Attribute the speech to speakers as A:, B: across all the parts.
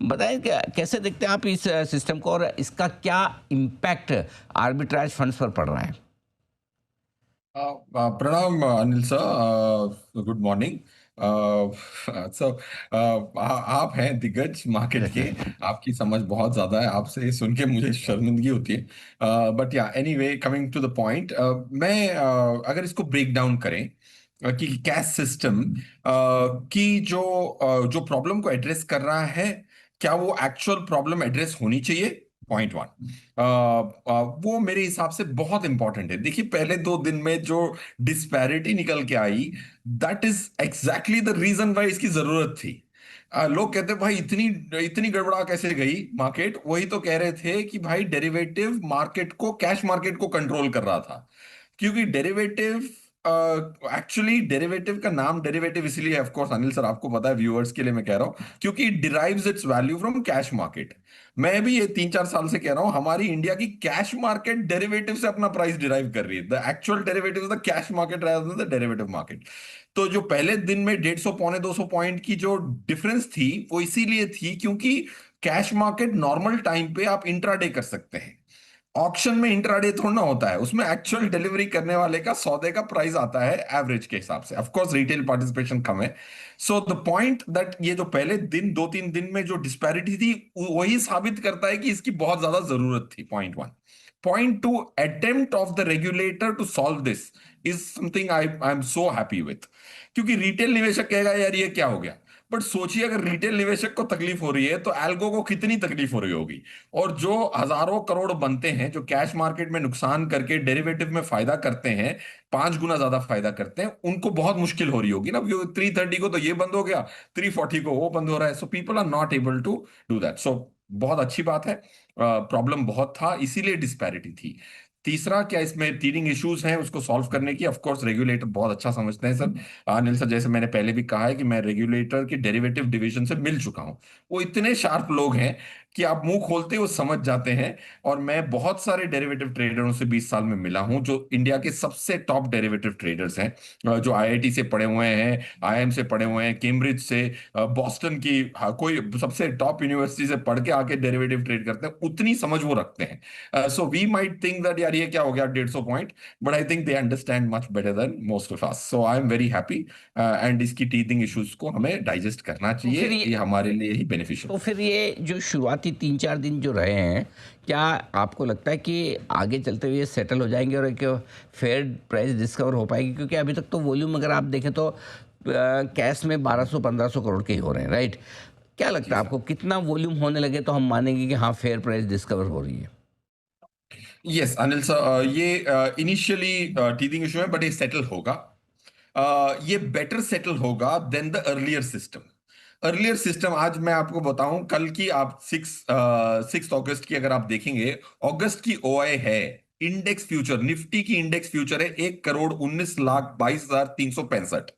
A: बताएं क्या कैसे देखते हैं आप इस सिस्टम को, और इसका क्या इम्पैक्ट आर्बिट्राज फंड्स पर पड़ रहा है?
B: प्रणाम अनिल सर, गुड मॉर्निंग। सो आप हैं दिग्गज मार्केट के। आपकी समझ बहुत ज्यादा है, आपसे सुन के मुझे शर्मिंदगी होती है। बट या anyway, coming to the point, मैं अगर इसको ब्रेक डाउन करें कि कैश सिस्टम की जो प्रॉब्लम को एड्रेस कर रहा है, क्या वो एक्चुअल प्रॉब्लम एड्रेस होनी चाहिए? पॉइंट वन, वो मेरे हिसाब से बहुत इंपॉर्टेंट है। देखिए, पहले 2 दिन में जो डिस्पैरिटी निकल के आई, that is exactly the reason why इसकी जरूरत थी। लोग कहते हैं भाई इतनी इतनी गड़बड़ा कैसे गई मार्केट। वही तो कह रहे थे कि भाई डेरिवेटिव मार्केट को, कैश मार्केट को कंट्रोल कर रहा था। क्योंकि डेरिवेटिव, एक्चुअली डेरिवेटिव का नाम डेरिवेटिव इसलिए, ऑफ कोर्स अनिल सर आपको पता है, व्यूअर्स के लिए मैं कह रहा हूं, क्योंकि it derives it's value from cash market. मैं भी ये 3-4 साल से कह रहा हूं, हमारी इंडिया की कैश मार्केट डेरिवेटिव से अपना प्राइस डिराइव कर रही है। The actual derivative the cash market rather than the derivative market. तो जो पहले दिन में 150 पौने 200 पॉइंट की जो डिफरेंस थी, वो इसीलिए थी क्योंकि कैश मार्केट नॉर्मल टाइम पे आप इंट्राडे कर सकते हैं। ऑक्शन में इंट्राडे थोड़ा ना होता है, उसमें एक्चुअल डिलीवरी करने वाले का सौदे का प्राइस आता है एवरेज के हिसाब से। ऑफ कोर्स रिटेल पार्टिसिपेशन कम है। सो द पॉइंट दैट ये जो पहले दिन 2-3 दिन में जो डिस्पैरिटी थी, वही साबित करता है कि इसकी बहुत ज्यादा जरूरत थी। Point one. Point two, attempt of the regulator to solve this is something I am so happy with. क्योंकि रिटेल निवेशक कहेगा यार ये क्या हो गया, बट सोचिए अगर रिटेल निवेशक को तकलीफ हो रही है तो एल्गो को कितनी तकलीफ हो रही होगी। और जो हजारों करोड़ बनते हैं, जो कैश मार्केट में नुकसान करके डेरिवेटिव में फायदा करते हैं, 5 गुना ज्यादा फायदा करते हैं, उनको बहुत मुश्किल हो रही होगी ना। 330 को तो ये बंद हो गया, 340 को वो बंद हो रहा है। So people are not able to do that. So बहुत अच्छी बात है। प्रॉब्लम बहुत था, इसीलिए डिस्पैरिटी थी। तीसरा, क्या इसमें टीरिंग इश्यूज हैं उसको सॉल्व करने की? ऑफ कोर्स रेगुलेटर बहुत अच्छा समझते हैं सर। अनिल सर, जैसे मैंने पहले भी कहा है कि मैं रेगुलेटर के डेरिवेटिव डिवीजन से मिल चुका हूं। वो इतने शार्प लोग हैं कि आप मुंह खोलते हो समझ जाते हैं। और मैं बहुत सारे डेरिवेटिव ट्रेडरों से 20 साल में मिला हूं, जो इंडिया के सबसे टॉप डेरिवेटिव ट्रेडर्स हैं, जो आईआईटी से पढ़े हुए हैं, आईआईएम से पढ़े हुए हैं, कैम्ब्रिज से, बॉस्टन की, कोई सबसे टॉप यूनिवर्सिटी से पढ़ के आके डेरिवेटिव ट्रेड करते हैं। उतनी समझ वो रखते हैं। So we might think that यार ये क्या हो गया 150 point, but I think they understand much better than most of us. So I am very happy. And इसकी टीथिंग इश्यूज को हमें डाइजेस्ट करना
A: तो
B: चाहिए,
A: फिर ये
B: ये हमारे लिए ही बेनिफिशियल
A: तो
B: है।
A: फिर ये जो शुरुआती 3-4 दिन जो रहे हैं, क्या आपको लगता है कि आगे चलते हुए सेटल हो जाएंगे और एक फेयर प्राइस डिस्कवर हो पाएगी? क्योंकि अभी तक तो वॉल्यूम अगर आप देखें तो कैश में 1200-1500 करोड़ के ही हो रहे हैं, राइट? क्या लगता
B: जी
A: है
B: सर।
A: आपको, कितना वॉल्यूम होने लगे तो हम मानेंगे कि हाँ फेयर प्राइस डिस्कवर हो रही है?
B: यस अनिल सर, ये इनिशियली टीथिंग इशू है, बट ये सेटल होगा। ये बेटर सेटल होगा then the earlier system. Earlier system, आज मैं आपको बताऊं, कल की आप 6 अगस्त की अगर आप देखेंगे, अगस्त की ओआई है, इंडेक्स फ्यूचर, निफ्टी की इंडेक्स फ्यूचर है 1,19,22,365।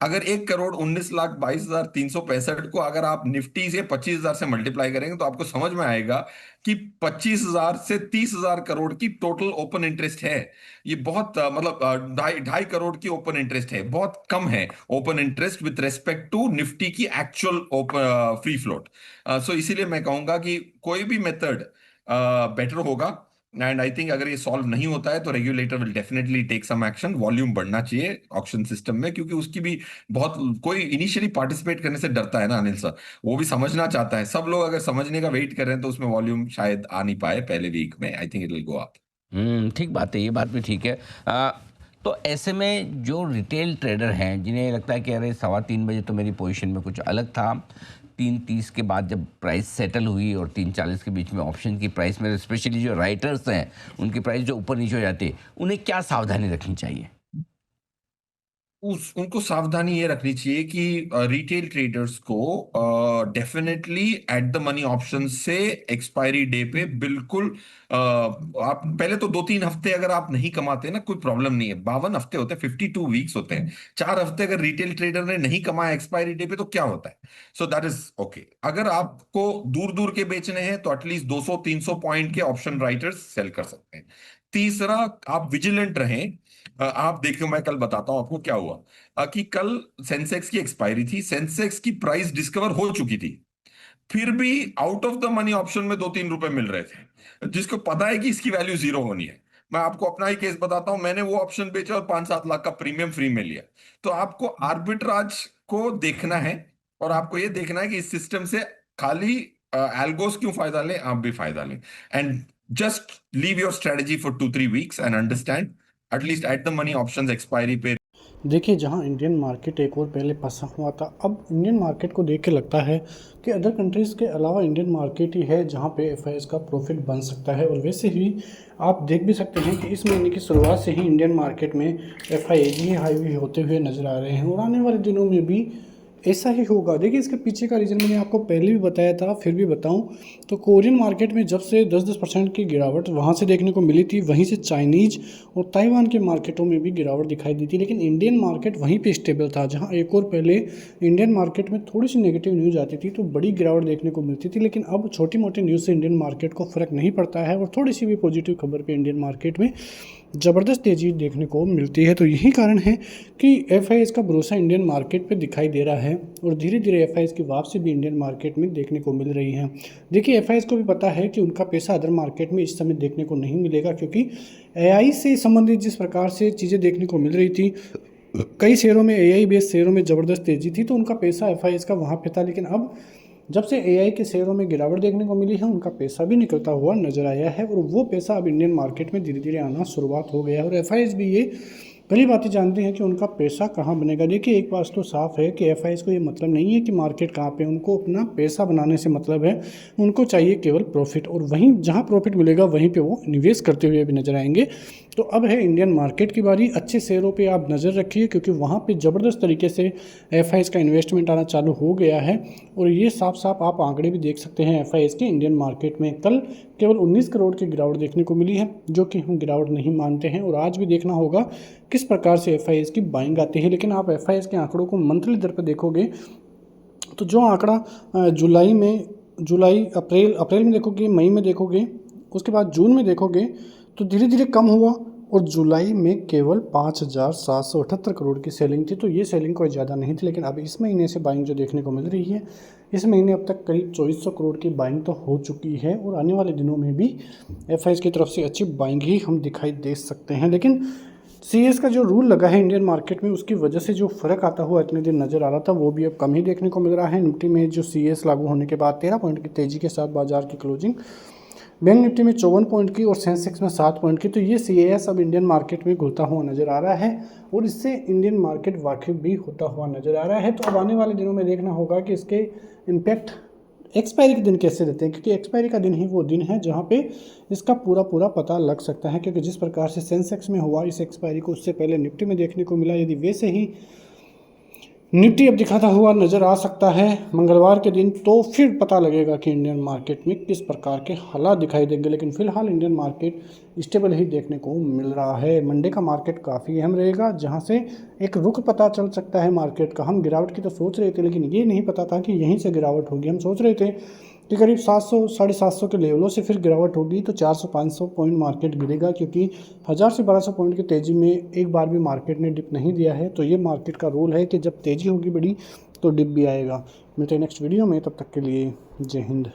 B: अगर 1,19,22,365 को अगर आप निफ्टी से 25,000 से मल्टीप्लाई करेंगे, तो आपको समझ में आएगा कि 25,000 से 30,000 करोड़ की टोटल ओपन इंटरेस्ट है। ये बहुत मतलब 2.5 करोड़ की ओपन इंटरेस्ट है, बहुत कम है open interest with respect to Nifty की एक्चुअल फ्री फ्लोट। सो इसीलिए मैं कहूंगा कि कोई भी मेथड बेटर होगा। एंड आई थिंक अगर ये सॉल्व नहीं होता है तो regulator will definitely take some action. Volume बढ़ना चाहिए ऑक्शन सिस्टम में, क्योंकि उसकी भी बहुत, कोई इनिशियली पार्टिसिपेट करने से डरता है ना अनिल सर, वो भी समझना चाहता है। सब लोग अगर समझने का वेट कर रहे हैं तो उसमें वॉल्यूम शायद आ नहीं पाए पहले वीक में। I think it will go up.
A: ठीक बात है, ये बात भी ठीक है। तो ऐसे में जो रिटेल ट्रेडर हैं, जिन्हें लगता है कि अरे 3:15 बजे तो मेरी पोजीशन में कुछ अलग था, 3:30 के बाद जब प्राइस सेटल हुई और 3:40 के बीच में ऑप्शन की प्राइस में स्पेशली जो राइटर्स हैं, उनकी प्राइस जो ऊपर नीचे हो जाती है, उन्हें क्या सावधानी रखनी चाहिए?
B: उस उनको सावधानी ये रखनी चाहिए कि रिटेल ट्रेडर्स को definitely at the money option से एक्सपायरी डे पे बिल्कुल, आप पहले तो 2-3 हफ्ते अगर आप नहीं कमाते ना, कोई प्रॉब्लम नहीं है। 52 हफ्ते होते हैं, 52 वीक्स होते हैं। 4 हफ्ते अगर रिटेल ट्रेडर ने नहीं कमाया एक्सपायरी डे पे तो क्या होता है? So that is okay. अगर आपको दूर दूर के बेचने हैं तो एटलीस्ट 200-300 पॉइंट के ऑप्शन राइटर्स सेल कर सकते हैं। तीसरा, आप विजिलेंट रहें। आप देखो, मैं कल बताता हूं आपको क्या हुआ। कि कल सेंसेक्स की एक्सपायरी थी, सेंसेक्स की प्राइस डिस्कवर हो चुकी थी, फिर भी out of the money option में 2-3 रुपए मिल रहे थे, जिसको पता है कि इसकी वैल्यू जीरो होनी है। मैं आपको अपना ही केस बताता हूं, मैंने वो ऑप्शन बेचा और 5-7 लाख का प्रीमियम फ्री में लिया। तो आपको आर्बिट्राज को देखना है, और आपको ये देखना है कि इस सिस्टम से खाली एल्गोस क्यों फायदा लें, आप भी फायदा लें। And just leave your strategy for 2-3 weeks and understand at least at the money options expiry पे।
C: देखिए, जहां इंडियन मार्केट एक और पहले फंसा हुआ था, अब इंडियन मार्केट को देख के लगता है कि अदर कंट्रीज़ के अलावा इंडियन मार्केट ही है जहां पे एफआईएस का प्रॉफिट बन सकता है। और वैसे ही आप देख भी सकते हैं कि इस महीने की शुरुआत से ही इंडियन मार्केट में एफआईए भी हाईवे होते हुए नज़र आ रहे हैं और आने वाले दिनों में भी ऐसा ही होगा। देखिए, इसके पीछे का रीज़न मैंने आपको पहले भी बताया था, फिर भी बताऊं तो कोरियन मार्केट में जब से 10-10% की गिरावट वहां से देखने को मिली थी, वहीं से चाइनीज़ और ताइवान के मार्केटों में भी गिरावट दिखाई दी थी। लेकिन इंडियन मार्केट वहीं पे स्टेबल था, जहां एक और पहले इंडियन मार्केट में थोड़ी सी नेगेटिव न्यूज़ आती थी तो बड़ी गिरावट देखने को मिलती थी। लेकिन अब छोटी मोटी न्यूज़ से इंडियन मार्केट को फ़र्क नहीं पड़ता है और थोड़ी सी भी पॉजिटिव खबर पर इंडियन मार्केट में ज़बरदस्त तेज़ी देखने को मिलती है। तो यही कारण है कि एफआईएस का भरोसा इंडियन मार्केट पे दिखाई दे रहा है और धीरे धीरे एफआईएस की वापसी भी इंडियन मार्केट में देखने को मिल रही है। देखिए, एफआईएस को भी पता है कि उनका पैसा अदर मार्केट में इस समय देखने को नहीं मिलेगा, क्योंकि एआई से संबंधित जिस प्रकार से चीज़ें देखने को मिल रही थी, कई शेयरों में, एआई बेस्ड शेयरों में ज़बरदस्त तेज़ी थी, तो उनका पैसा एफआईएस का वहाँ पे था। लेकिन अब जब से एआई के शेयरों में गिरावट देखने को मिली है, उनका पैसा भी निकलता हुआ नजर आया है और वो पैसा अब इंडियन मार्केट में धीरे धीरे आना शुरुआत हो गया है। और एफआईएस भी ये भली बात जानते हैं कि उनका पैसा कहाँ बनेगा। देखिए, एक बात तो साफ है कि एफआईएस को ये मतलब नहीं है कि मार्केट कहाँ पे, उनको अपना पैसा बनाने से मतलब है। उनको चाहिए केवल प्रॉफिट, और वहीं जहाँ प्रॉफिट मिलेगा वहीं पे वो निवेश करते हुए भी नजर आएंगे। तो अब है इंडियन मार्केट की बारी। अच्छे शेयरों पे आप नज़र रखिए, क्योंकि वहाँ पे ज़बरदस्त तरीके से एफआईएस का इन्वेस्टमेंट आना चालू हो गया है। और ये साफ साफ आप आंकड़े भी देख सकते हैं एफआईएस के इंडियन मार्केट में। कल केवल 19 करोड़ की गिरावट देखने को मिली है, जो कि हम गिरावट नहीं मानते हैं। और आज भी देखना होगा किस प्रकार से एफआईएस की बाइंग आती है। लेकिन आप एफआईएस के आंकड़ों को मंथली दर पर देखोगे तो जो आंकड़ा अप्रैल में देखोगे, मई में देखोगे, उसके बाद जून में देखोगे तो धीरे धीरे कम हुआ और जुलाई में केवल 5,778 करोड़ की सेलिंग थी। तो ये सेलिंग कोई ज़्यादा नहीं थी। लेकिन अब इस महीने से बाइंग जो देखने को मिल रही है, इस महीने अब तक करीब 2400 करोड़ की बाइंग तो हो चुकी है और आने वाले दिनों में भी एफआईएस की तरफ से अच्छी बाइंग ही हम दिखाई दे सकते हैं। लेकिन सीएस का जो रूल लगा है इंडियन मार्केट में, उसकी वजह से जो फ़र्क आता हुआ इतने दिन नज़र आ रहा था, वो भी अब कम ही देखने को मिल रहा है। निफ्टी में जो सीएस लागू होने के बाद 13 पॉइंट की तेज़ी के साथ बाजार की क्लोजिंग, बैंक निफ्टी में 54 पॉइंट की और सेंसेक्स में 7 पॉइंट की। तो ये सीएस अब इंडियन मार्केट में घुलता हुआ नज़र आ रहा है और इससे इंडियन मार्केट वाकिफ भी होता हुआ नज़र आ रहा है। तो अब आने वाले दिनों में देखना होगा कि इसके इम्पैक्ट एक्सपायरी के दिन कैसे रहते हैं, क्योंकि एक्सपायरी का दिन ही वो दिन है जहाँ पे इसका पूरा पता लग सकता है। क्योंकि जिस प्रकार से सेंसेक्स में हुआ इस एक्सपायरी को, उससे पहले निफ्टी में देखने को मिला। यदि वैसे ही निफ्टी अब दिखाता हुआ नज़र आ सकता है मंगलवार के दिन, तो फिर पता लगेगा कि इंडियन मार्केट में किस प्रकार के हालात दिखाई देंगे। लेकिन फिलहाल इंडियन मार्केट स्टेबल ही देखने को मिल रहा है। मंडे का मार्केट काफ़ी अहम रहेगा, जहां से एक रुख पता चल सकता है मार्केट का। हम गिरावट की तो सोच रहे थे, लेकिन ये नहीं पता था कि यहीं से गिरावट होगी। हम सोच रहे थे कि करीब 700-750 के लेवलों से फिर गिरावट होगी, तो 400-500 पॉइंट मार्केट गिरेगा, क्योंकि 1000 से 1200 पॉइंट की तेज़ी में एक बार भी मार्केट ने डिप नहीं दिया है। तो ये मार्केट का रोल है कि जब तेज़ी होगी बड़ी तो डिप भी आएगा। मिलते हैं नेक्स्ट वीडियो में, तब तक के लिए जय हिंद।